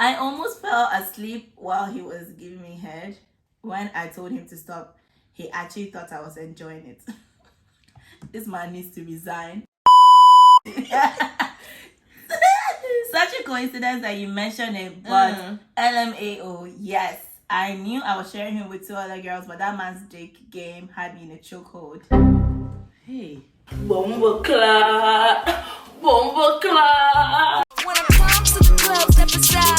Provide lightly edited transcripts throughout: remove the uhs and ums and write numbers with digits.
I almost fell asleep while he was giving me head. When I told him to stop, he actually thought I was enjoying it. This man needs to resign. Such a coincidence that you mentioned it, but LMAO, yes. I knew I was sharing him with 2 other girls, but that man's dick game had me in a chokehold. Hey. Bomba clap. Bomba clap. When I come to the club, step aside.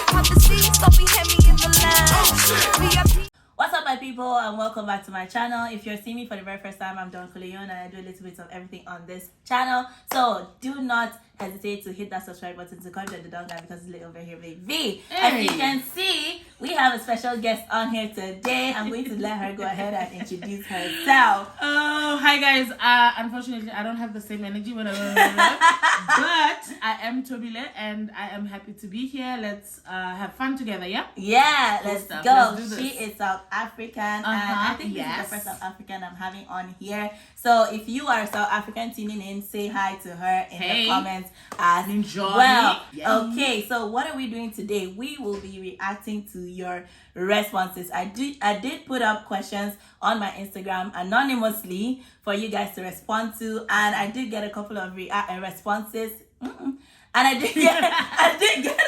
Pop the seats, don't be heavy in the line. What's up, my people, and welcome back to my channel. If you're seeing me for the very first time, I'm Corleone, and I do a little bit of everything on this channel. So do not hesitate to hit that subscribe button to come to the down guy because it's lit over here with V. Hey. As you can see, we have a special guest on here today. I'm going to let her go ahead and introduce herself. Oh, hi guys. Unfortunately, I don't have the same energy when I'm but I am Tobile and I am happy to be here. Let's have fun together, yeah? Yeah, let's go. She is South African, and I think this is the first South African I'm having on here. So if you are South African tuning in, say hi to her in the comments as well. Yeah. Okay, so what are we doing today? We will be reacting to your responses. I did put up questions on my Instagram anonymously for you guys to respond to, and I did get a couple of responses. And I did get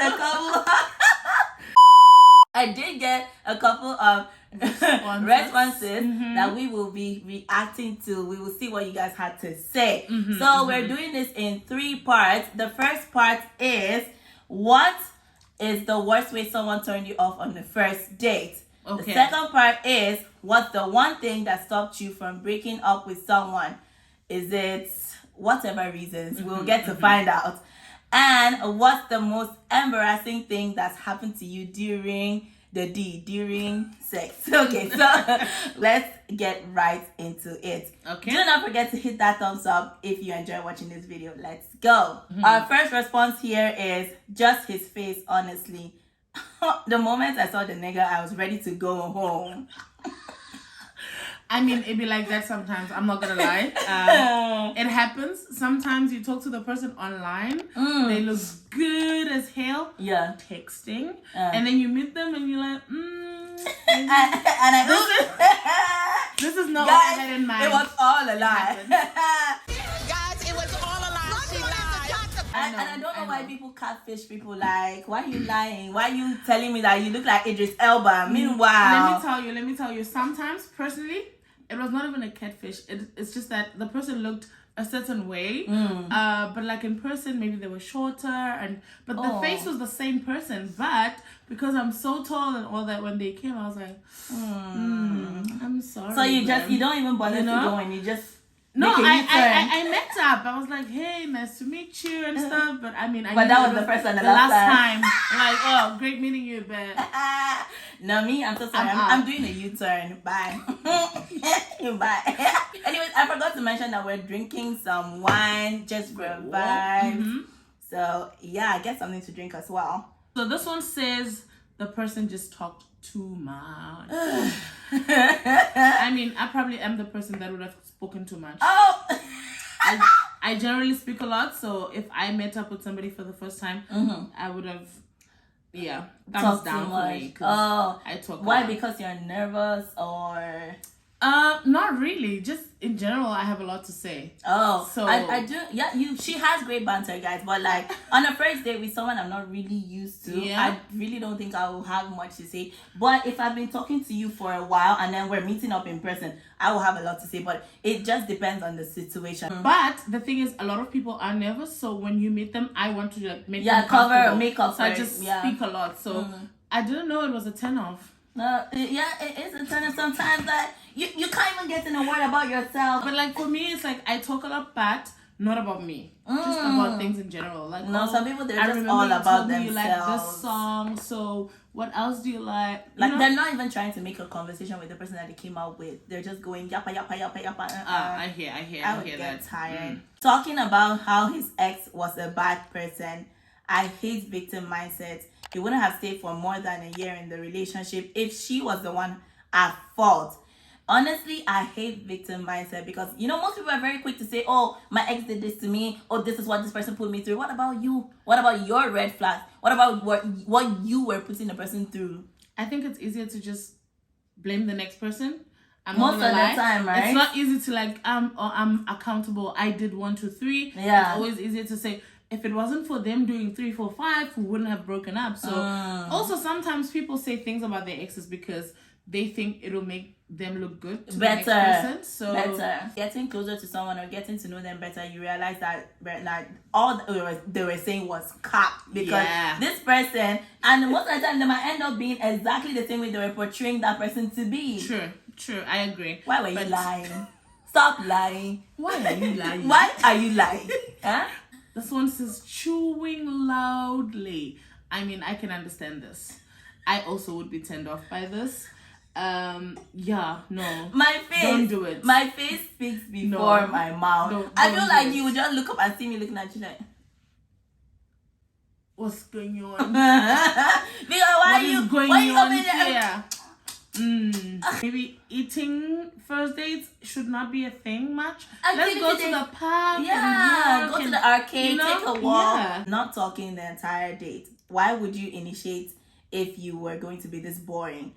a couple. I did get a couple of responses that we will be reacting to. We will see what you guys had to say. So we're doing this in 3 parts. The first part is, what is the worst way someone turned you off on the first date? Okay. The second part is, what's the one thing that stopped you from breaking up with someone? Is it whatever reasons? We'll get to find out. And what's the most embarrassing thing that's happened to you during sex? Okay, so let's get right into it. Okay. Do not forget to hit that thumbs up if you enjoy watching this video. Let's go. Our first response here is, just his face, honestly. The moment I saw the nigga, I was ready to go home. I mean, it be like that sometimes. I'm not gonna lie. It happens. Sometimes you talk to the person online. They look good as hell. Yeah. Texting. And then you meet them and you're like, this is not what I had in mind. It was all a lie. Guys, it was all a lie. She lied. And I don't know why people catfish people. Like, why are you lying? Why are you telling me that you look like Idris Elba? Meanwhile, let me tell you. Sometimes, personally, it was not even a catfish. It's just that the person looked a certain way. But like in person, maybe they were shorter, but the face was the same person. But because I'm so tall and all that, when they came, I was like, I'm sorry. So you don't even bother to go, and you just I met up. I was like, hey, nice to meet you and stuff. But I mean, but that was the first and the last time. Like, oh, great meeting you, but no, me, I'm so sorry. I'm doing a U-turn. Bye. Bye. Anyways, I forgot to mention that we're drinking some wine just for a vibe. So yeah, get something to drink as well. So this one says the person just talked too much. I mean, I probably am the person that would have spoken too much. I generally speak a lot, so if I met up with somebody for the first time, I would have, thumbs down for me. I talk. Why? Because you're nervous, or? Not really. Just in general, I have a lot to say. So I do. Yeah, she has great banter, guys. But like on a first date with someone I'm not really used to, I really don't think I will have much to say. But if I've been talking to you for a while and then we're meeting up in person, I will have a lot to say. But it just depends on the situation. But the thing is, a lot of people are nervous. So when you meet them, I want to like make them cover makeup. So I just speak a lot. So I didn't know it was a turn off. It is a turn off sometimes that you can't even get in a word about yourself. But like for me, it's like I talk a lot, but not about me. Just about things in general. Like some people, they're just all about themselves. You like this song, so what else do you like? They're not even trying to make a conversation with the person that they came out with. They're just going yappa yappa yappa yappa. I hear I would get that. Tired. Talking about how his ex was a bad person. I hate victim mindset. He wouldn't have stayed for more than a year in the relationship if she was the one at fault. Honestly, I hate victim mindset because, you know, most people are very quick to say, oh, my ex did this to me. Oh, this is what this person put me through. What about you? What about your red flags? What about what you were putting the person through? I think it's easier to just blame the next person. Most of the time, right? It's not easy to like, I'm accountable. I did 1, 2, 3. Yeah. It's always easier to say, if it wasn't for them doing 3, 4, 5, we wouldn't have broken up. So also sometimes people say things about their exes because they think it'll make them look good to better. The next person. So better. Getting closer to someone or getting to know them better, you realize that like all they were saying was cap, because this person, and most of the time they might end up being exactly the same way they were portraying that person to be. True, I agree. Why were you lying? Stop lying. Why are you lying? Why are you lying? Huh? This one says chewing loudly. I mean, I can understand this. I also would be turned off by this. Yeah, no. My face. Don't do it. My face speaks before my mouth. Don't I feel like you would just look up and see me looking at you like, what's going on? Because why are you going on here? Maybe eating first dates should not be a thing much. Let's go to the park. Yeah, go to the arcade, you know, take a walk. Yeah. Not talking the entire date. Why would you initiate if you were going to be this boring?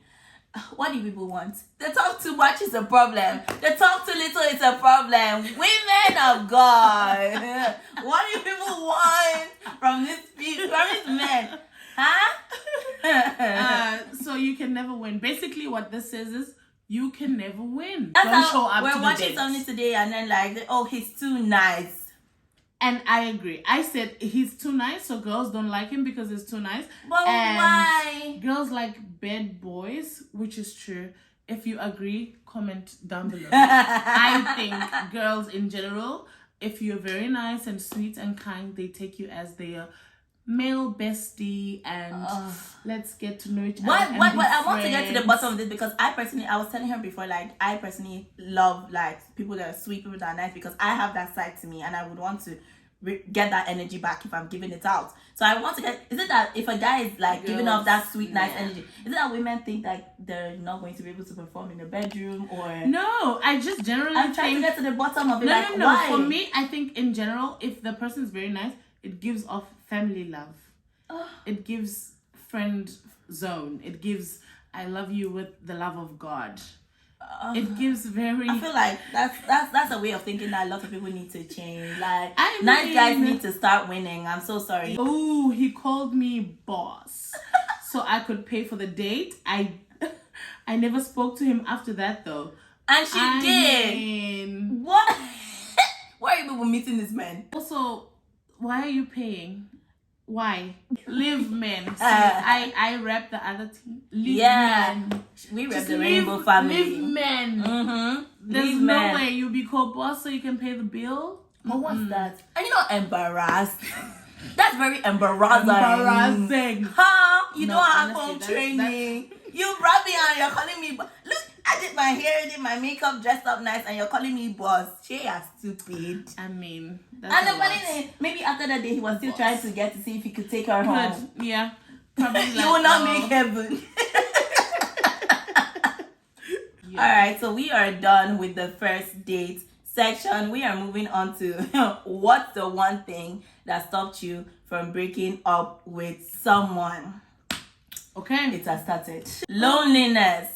What do people want? They talk too much is a problem. They talk too little is a problem. Women of God. What do people want from these men? Huh? So you can never win. Basically, what this says is you can never win. That's Don't how show up we're to the watching date. something today and then like, oh, he's too nice. And I agree. I said he's too nice, so girls don't like him because he's too nice. But why? Girls like bad boys, which is true. If you agree, comment down below. I think girls in general, if you're very nice and sweet and kind, they take you as their male bestie and let's get to know each other. I want to get to the bottom of this because I was telling her before, like, I personally love like people that are sweet, people that are nice, because I have that side to me and I would want to get that energy back if I'm giving it out. So I want to get, is it that if a guy is like giving off that sweet, nice energy, is it that women think that they're not going to be able to perform in the bedroom? Or no, I just generally I'm trying to get to the bottom of it. No. Why? For me, I think in general, if the person is very nice, it gives off family love. It gives friend zone. It gives I love you with the love of God. It gives very. I feel like that's a way of thinking that a lot of people need to change. Like, nice guys need to start winning. I'm so sorry. Oh, he called me boss, so I could pay for the date. I never spoke to him after that though. And she did. What? Why are you people meeting this man? Also, why are you paying? Why? Live men. See, I rep the other team. Live men. We rep the rainbow family. Live men. Mm-hmm. There's no way you'll be called boss so you can pay the bill. But what's that? Are you not embarrassed? That's very embarrassing. Huh? You don't have home training. You brought me and you're calling me. Look, I did my hair, did my makeup, dressed up nice, and you're calling me boss. She are stupid. I mean, that's and the funny thing, maybe after that day, he was still trying to get to see if he could take her home. Yeah, probably. You will not make heaven. All right, so we are done with the first date section. We are moving on to what's the one thing that stopped you from breaking up with someone. Okay, it has started. Loneliness.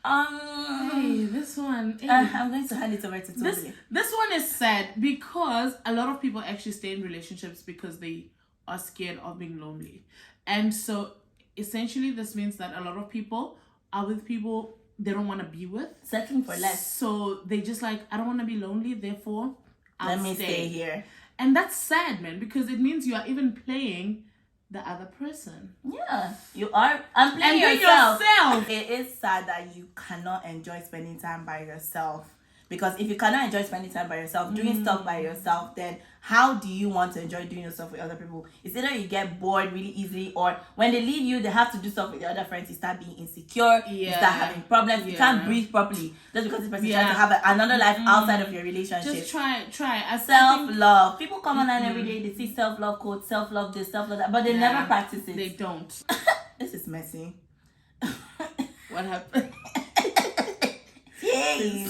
Hey, this one. Hey. I'm going to hand it over to Toby. This one is sad because a lot of people actually stay in relationships because they are scared of being lonely. And so essentially this means that a lot of people are with people they don't want to be with. Settling for less. So they just like, I don't want to be lonely, therefore let me stay here. And that's sad, man, because it means you are even playing the other person. Yeah, you are. I'm playing yourself. It is sad that you cannot enjoy spending time by yourself. Because if you cannot enjoy spending time by yourself, doing stuff by yourself, then how do you want to enjoy doing yourself with other people? It's either you get bored really easily, or when they leave you, they have to do stuff with the other friends. You start being insecure. You start having problems. You can't breathe properly just because this person is trying to have another life outside of your relationship. Just try. Self-love. People come online every day. They see self-love quotes, self-love this, self-love that, but they never practice it. They don't. This is messy. What happened? Yay!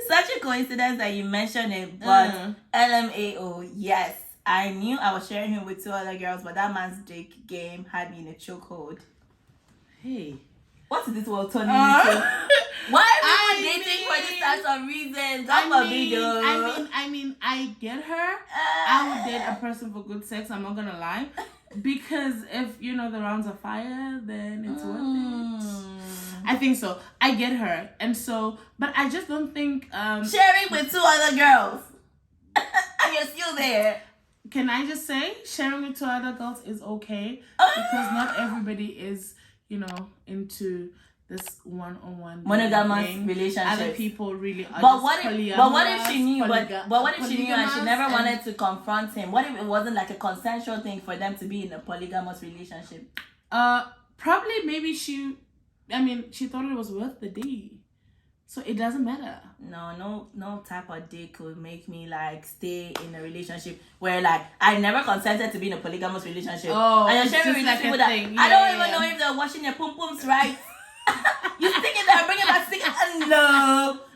Such a coincidence that you mentioned it, but LMAO, yes. I knew I was sharing him with 2 other girls, but that man's dick game had me in a chokehold. Hey. What is this world turning into? Why are we dating for these types of reasons? I mean, I get her. I would date a person for good sex, I'm not gonna lie. Because if, the rounds of fire, then it's worth it. I think so. I get her. And so, but I just don't think... sharing with 2 other girls. And you're still there. Can I just say, sharing with 2 other girls is okay. Because not everybody is, into this one-on-one monogamous relationship. Other people really are. But what if she knew? But what if she knew and she never wanted to confront him? What if it wasn't like a consensual thing for them to be in a polygamous relationship? Probably maybe she thought it was worth the day, so it doesn't matter. No type of day could make me like stay in a relationship where like I never consented to be in a polygamous relationship. Oh, and you're sharing with people that I don't even know if they're washing their pum pums right. You stick it there, bring it back, stick it.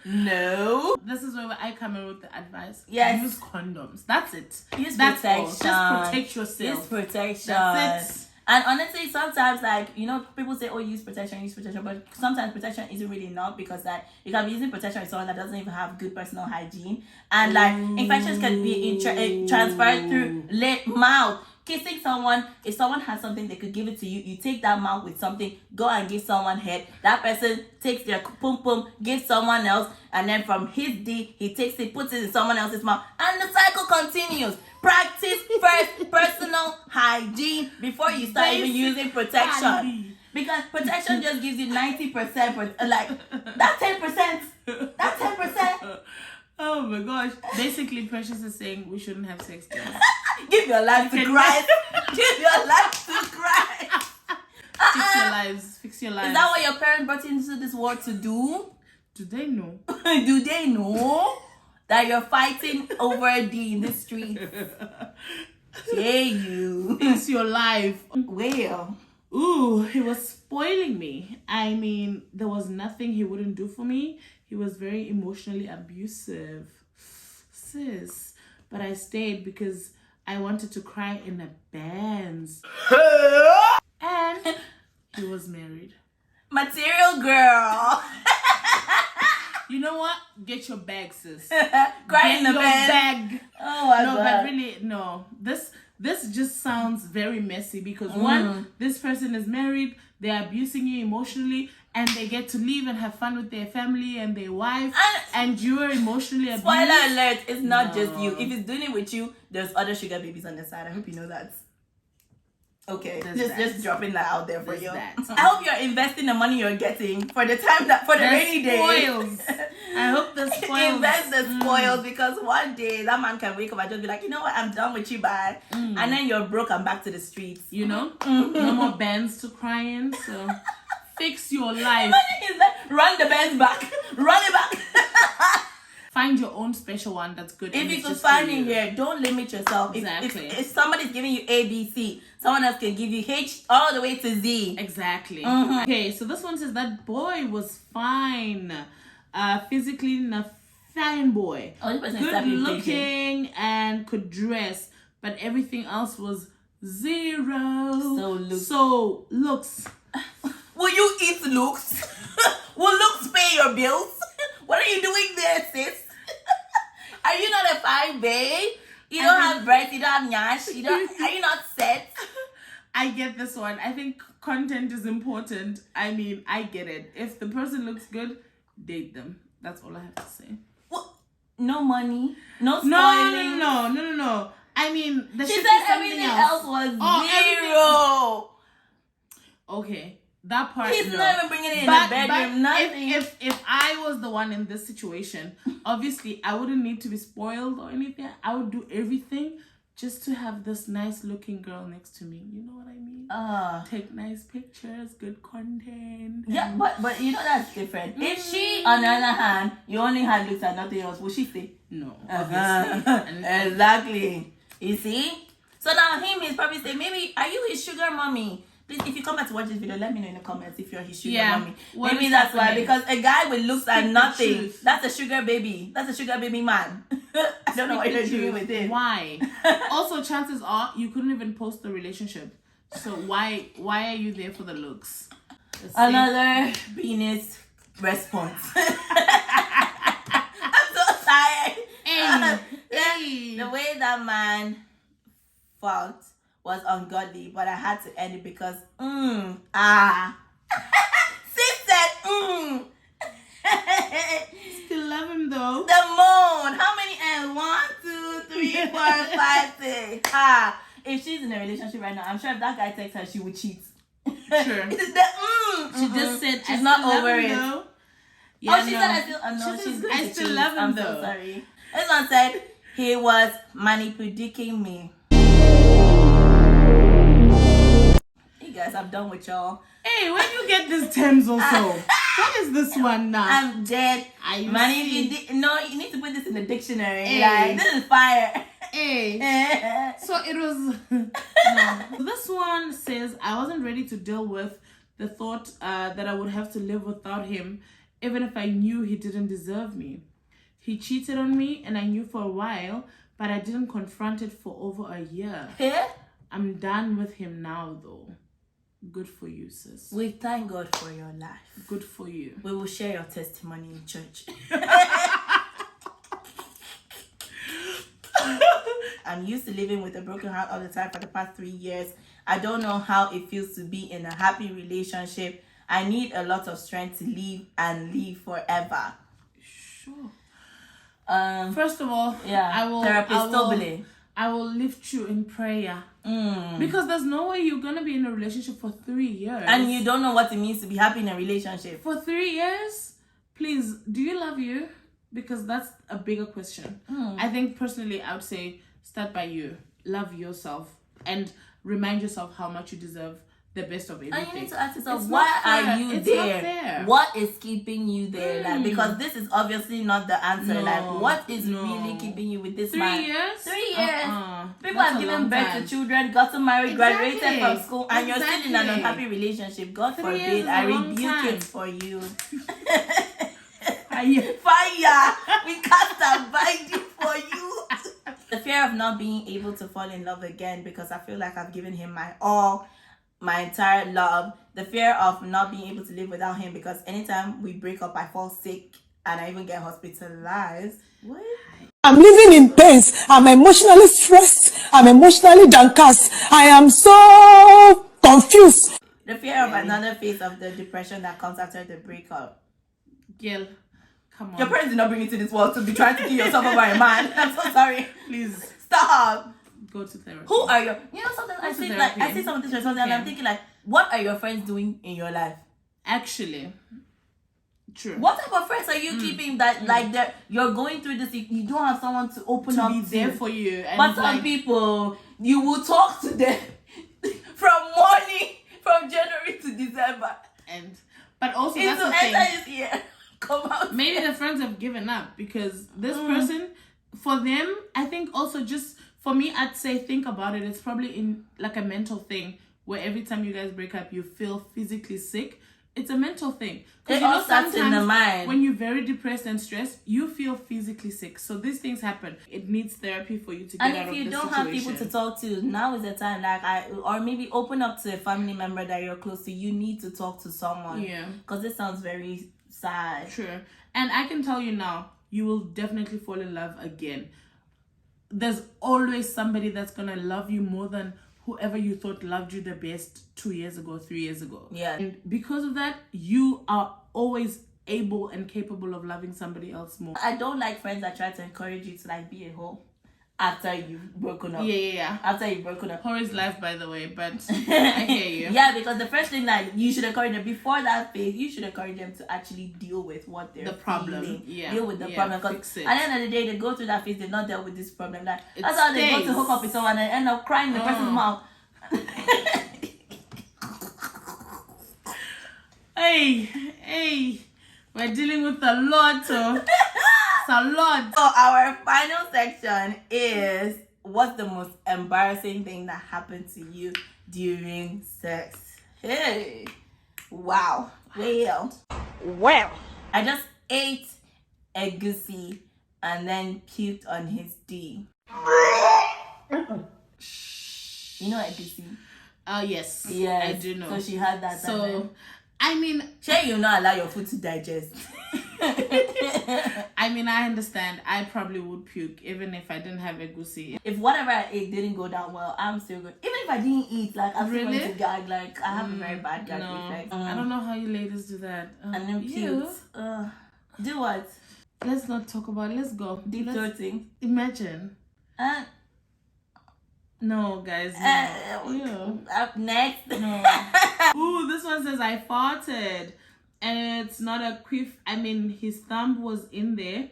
No. This is where I come in with the advice. Yes. Use condoms. That's it. Use That's protection. all. Just protect yourself. Use protection. That's it. And honestly, sometimes like people say, "Oh, use protection," but sometimes protection isn't really enough because like you can be using protection with someone that doesn't even have good personal hygiene, and like infections can be transferred through lip, mouth. Kissing someone, if someone has something, they could give it to you. You take that mouth with something, go and give someone head. That person takes their pum pum, gives someone else, and then from his D, he takes it, puts it in someone else's mouth, and the cycle continues. Practice first personal hygiene before you start even using protection. Because protection just gives you 90% for like that 10%. That 10%. Oh my gosh. Basically, Precious is saying we shouldn't have sex, guys. Give your life to Christ. Give your life to Christ. Fix your lives. Fix your lives. Is that what your parents brought you into this world to do? Do they know? Do they know that you're fighting over D in the street? Yeah, you. Fix your life. Well. Ooh, he was spoiling me. I mean, there was nothing he wouldn't do for me. He was very emotionally abusive. Sis. But I stayed because I wanted to cry in advance. And he was married. Material girl. You know what? Get your bag, sis. Cry in the bag. Oh my God. No, but really, no. This just sounds very messy because one, this person is married, they're abusing you emotionally, and they get to leave and have fun with their family and their wife, and you are emotionally abused. Spoiler alert, it's not just you. If it's doing it with you, there's other sugar babies on the side. I hope you know that. Okay, just dropping that out there for you. I hope you're investing the money you're getting for the time for the rainy days. I hope the spoils. Invest the spoils because one day that man can wake up and just be like, you know what, I'm done with you, bye. And then you're broke and back to the streets. No more bands to cry in. So fix your life. Run the bands back. Run it back. Find your own special one that's good. If you could find it here, don't limit yourself. Exactly. If somebody's giving you A, B, C, someone else can give you H all the way to Z. Exactly. Okay, so this one says that boy was fine. Physically a fine boy. Good looking and could dress, but everything else was 0. So looks. Will you eat looks? Will looks pay your bills? What are you doing there, sis? Are you not a fine babe? You don't have breasts, you don't have nyash, are you not set? I get this one. I think content is important. I mean, I get it. If the person looks good, date them. That's all I have to say. What? No money? No spoiling? No. I mean, she said everything else was 0. Okay. That part, he's not even bringing it in the bedroom, nothing. If I was the one in this situation, obviously I wouldn't need to be spoiled or anything. I would do everything just to have this nice looking girl next to me. You know what I mean? Take nice pictures, good content. Yeah, but that's different. If she, on the other hand, you only had looks and nothing else, would she say? No, obviously. Exactly. You see? So now him is probably saying, maybe, are you his sugar mommy? Please, if you come back to watch this video, let me know in the comments if you're his sugar mommy. What Maybe is that's why, happening? because a guy with looks and nothing, truth. that's a sugar baby. That's a sugar baby man. I don't know what you're doing with it. Why? Also, chances are you couldn't even post the relationship. So why are you there for the looks? Another penis response. I'm so tired. Hey. The way that man fucked was ungodly, but I had to end it because Sis said Still love him though. The moan. How many N's? 1, 2, 3, 4, 5, 6. If she's in a relationship right now, I'm sure if that guy texts her, she would cheat. Sure. She just said she's not over it. Though. Yeah, She said I still. No, she's good. I still love him I'm though. so sorry. This one said he was manipulating me. Hey guys, I'm done with y'all. Hey, where do you get these terms also? What is this one now? I'm dead. No, you need to put this in the dictionary. Hey. Like, this is fire. Hey. So it was no. This one says I wasn't ready to deal with the thought that I would have to live without him, even if I knew he didn't deserve me. He cheated on me and I knew for a while, but I didn't confront it for over a year. I'm done with him now though. Good for you, sis. We thank God for your life. Good for you. We will share your testimony in church. I'm used to living with a broken heart all the time for the past 3 years. I don't know how it feels to be in a happy relationship. I need a lot of strength to leave and live forever. Sure. First of all, I will lift you in prayer. Because there's no way you're gonna be in a relationship for 3 years. And you don't know what it means to be happy in a relationship. For 3 years? Please, do you love you? Because that's a bigger question. I think personally, I would say start by you. Love yourself and remind yourself how much you deserve the best of everything. And you need to ask yourself, why are you there? What is keeping you there? Like, because this is obviously not the answer. No, like, what is really keeping you with this 3 man? years? 3 years. People That's have given birth to children, gotten married, graduated from school, and you're still in an unhappy relationship. God forbid, I rebuke it for you. Fire! We cast a binding for you. The fear of not being able to fall in love again because I feel like I've given him my all, my entire love. The fear of not being able to live without him because anytime we break up, I fall sick and I even get hospitalized. What? I'm living in pains. I'm emotionally stressed. I'm emotionally downcast. I am so confused. The fear of another phase of the depression that comes after the breakup. Girl, come on. Your parents did not bring you to this world to be trying to kill yourself over a man. I'm so sorry. Please stop. Go to therapy. Who are your? You know, sometimes I see some of this or something, and I'm thinking like, what are your friends doing in your life? Actually, true. What type of friends are you keeping that like that you're going through this? You don't have someone to open up to be there for you. And but some people, you will talk to them from January to December, but also that's the thing. This year. Come out. Maybe the friends have given up because this person, for them, I think also just for me, I'd say think about it. It's probably in like a mental thing where every time you guys break up, you feel physically sick. It's a mental thing. It all starts in the mind. When you're very depressed and stressed, you feel physically sick. So these things happen. It needs therapy for you to get out of the situation. And if you don't have people to talk to, now is the time. Or maybe open up to a family member that you're close to. You need to talk to someone. Yeah. Because this sounds very sad. True. And I can tell you now, you will definitely fall in love again. There's always somebody that's gonna love you more than whoever you thought loved you the best 2 years ago, 3 years ago. Yeah. And because of that, you are always able and capable of loving somebody else more. I don't like friends that try to encourage you to like be a hoe after you've broken up. Yeah. After you've broken up. Horror is life, by the way, but I hear you. Yeah, because the first thing that you should encourage them before that phase, you should encourage them to actually deal with what they're feeling. Yeah. Deal with the problem. Because at the end of the day, they go through that phase, they've not dealt with this problem. Like that's how they go to hook up with someone and end up crying in the person's mouth. Hey, we're dealing with a lot. It's a lot. So our final section is what's the most embarrassing thing that happened to you during sex? Hey. Wow. Well. I just ate a goosey and then puked on his D. You know a goosey? Oh, yes. Yes. I do know. So she had that. So, I mean... Sure, you not allow your food to digest. I mean, I understand. I probably would puke even if I didn't have a goosey. If whatever I ate didn't go down well, I'm still good. Even if I didn't eat, like, I'm still going to gag. Like, I have a very bad gag reflex. I don't know how you ladies do that. And then puke. Do what? Let's not talk about it. Let's go. Deep throating. Imagine. No, guys. No. Up next. No. Ooh, this one says I farted. And it's not a quiff. I mean, his thumb was in there.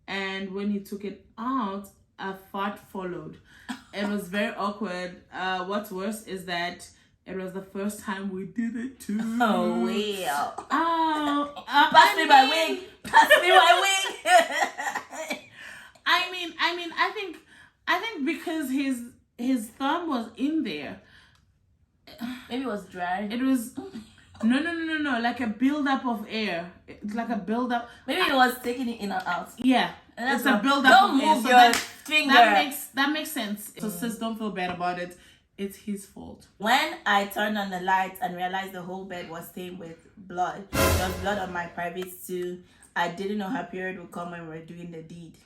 And when he took it out, a fart followed. It was very awkward. What's worse is that it was the first time we did it too. Oh, well. Pass me my wig. Pass me my wig. I think because his thumb was in there. Maybe it was dry. It was no, like a build-up of air. It's like a build-up. Maybe it was taking it in or out. Yeah, it's a build-up. Don't of move air. your finger. That makes sense. So sis, don't feel bad about it. It's his fault. When I turned on the lights and realized the whole bed was stained with blood, there was blood on my privates too. I didn't know her period would come when we were doing the deed.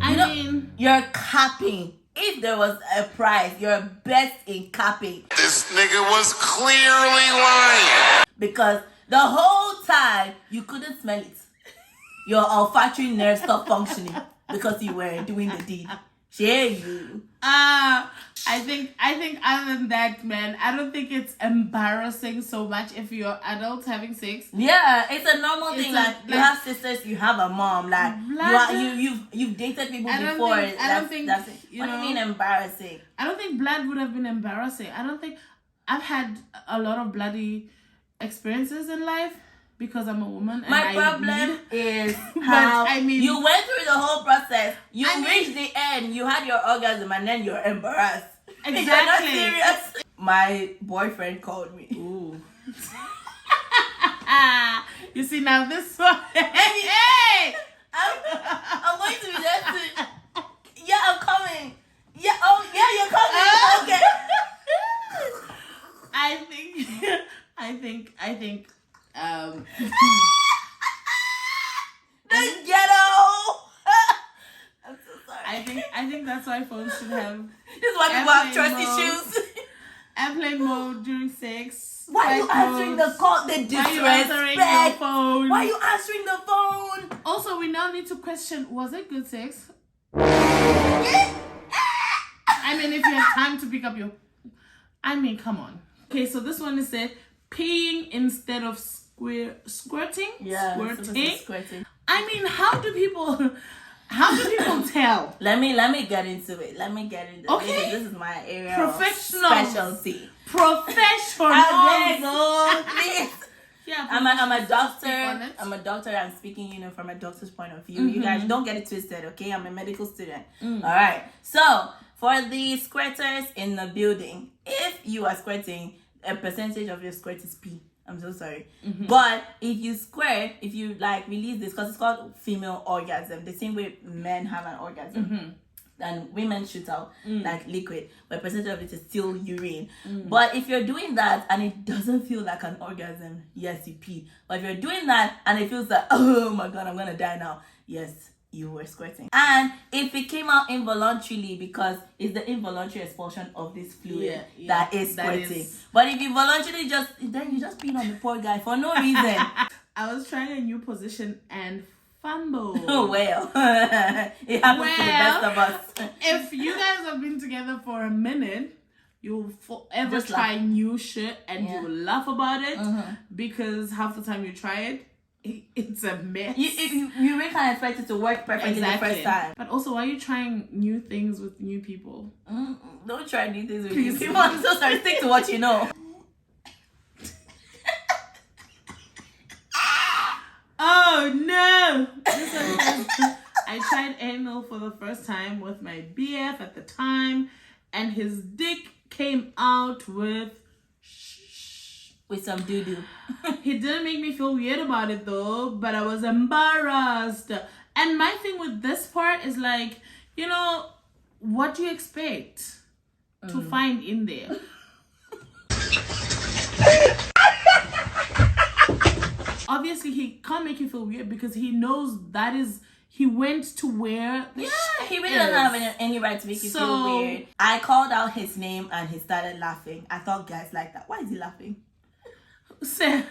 I mean, you're capping. If there was a prize, you're best in capping. This nigga was clearly lying. Because the whole time, you couldn't smell it. Your olfactory nerve stopped functioning because you were doing the deed. Share you. I think other than that, man, I don't think it's embarrassing so much if you're adults having sex. Yeah, it's a normal thing. Like you have sisters, you have a mom. Like you've dated people before. I don't think. What do you mean embarrassing? I don't think blood would have been embarrassing. I don't think I've had a lot of bloody experiences in life. Because I'm a woman. And My problem is how you went through the whole process. You reached the end. You had your orgasm and then you're embarrassed. Exactly. You're not serious. My boyfriend called me. Ooh. You see now this one. Hey! I'm going to be there soon. Yeah, I'm coming. Yeah, oh yeah, you're coming. Okay. I think. The ghetto. I'm so sorry. I think that's why folks should have. This is why people have trust issues. Airplane mode during sex. Why are you answering the call? The disrespect. Phone? Why are you answering the phone? Also, we now need to question: was it good sex? I mean, if you have time to pick up your. I mean, come on. Okay, so this one is said peeing instead of squirting. Yeah, squirting. I mean, how do people tell? Let me get into it. Okay. This is my area of specialty. Professional. Please. Yeah, I'm a doctor. I'm a doctor. I'm speaking, from a doctor's point of view. You guys don't get it twisted, okay? I'm a medical student. All right. So for the squirters in the building, if you are squirting, a percentage of your squirt is pee. I'm so sorry. But if you squirt, if you release this, because it's called female orgasm, the same way men have an orgasm. And women shoot out liquid, but a percentage of it is still urine. But if you're doing that and it doesn't feel like an orgasm, yes, you pee. But if you're doing that and it feels like, oh my God, I'm gonna die now, yes, you were squirting. And if it came out involuntarily, because it's the involuntary expulsion of this fluid that is squirting. But if you voluntarily then you just peed on the poor guy for no reason. I was trying a new position and fumbled. Oh well. It happens to the best of us. If you guys have been together for a minute, you'll forever try new shit and you will laugh about it because half the time you try it, it's a mess. You really can't expect it to work perfectly the first time. But also, why are you trying new things with new people? Don't try new things with new people. I'm so sorry. Stick to what you know. Oh no! I tried anal for the first time with my BF at the time, and his dick came out with with some doo-doo. He didn't make me feel weird about it though, but I was embarrassed. And my thing with this part is like, you know, what do you expect to find in there? Obviously, he can't make you feel weird because he knows that is, he went to where he really doesn't have any right to make you feel weird. I called out his name and he started laughing. I thought guys like that. Why is he laughing? So,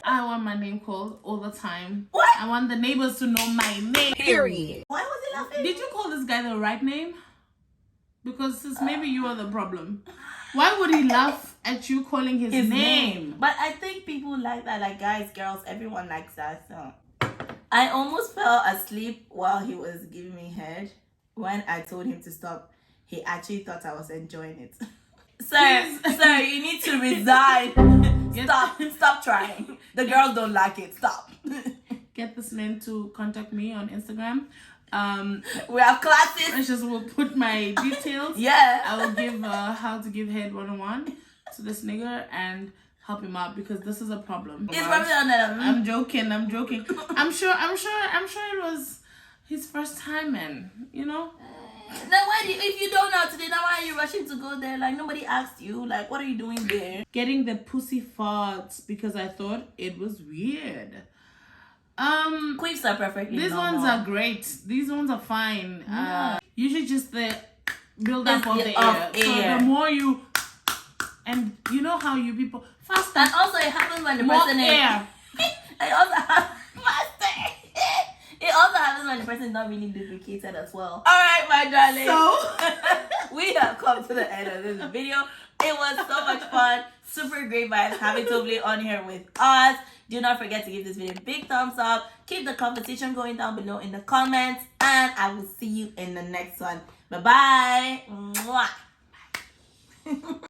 I want my name called all the time. What? I want the neighbors to know my name. Period. Why was he laughing? Did you call this guy the right name? Because maybe you are the problem. Why would he laugh at you calling his name? But I think people like that, like guys, girls, everyone likes that. So I almost fell asleep while he was giving me head. When I told him to stop, he actually thought I was enjoying it. Sir, you need to resign. Stop trying. The girls don't like it. Stop. Get this man to contact me on Instagram. We have classes. Precious will put my details. Yeah. I will give how to give head 101 to this nigga and help him out because this is a problem. It's probably on them. I'm joking. I'm sure it was his first time, man. You know. Then why if you don't know today, now why are you rushing to go there? Like nobody asked you. Like what are you doing there? Getting the pussy farts because I thought it was weird. Queefs are perfectly These normal. ones are great. These ones are fine. Usually just the build up of the air. So the more you, and you know how you people faster. And also it happens when the more person air. It also happens when the person is not really lubricated as well. Alright, my darling. So we have come to the end of this video. It was so much fun. Super great vibes having Tobli on here with us. Do not forget to give this video a big thumbs up. Keep the conversation going down below in the comments. And I will see you in the next one. Bye-bye. Mwah.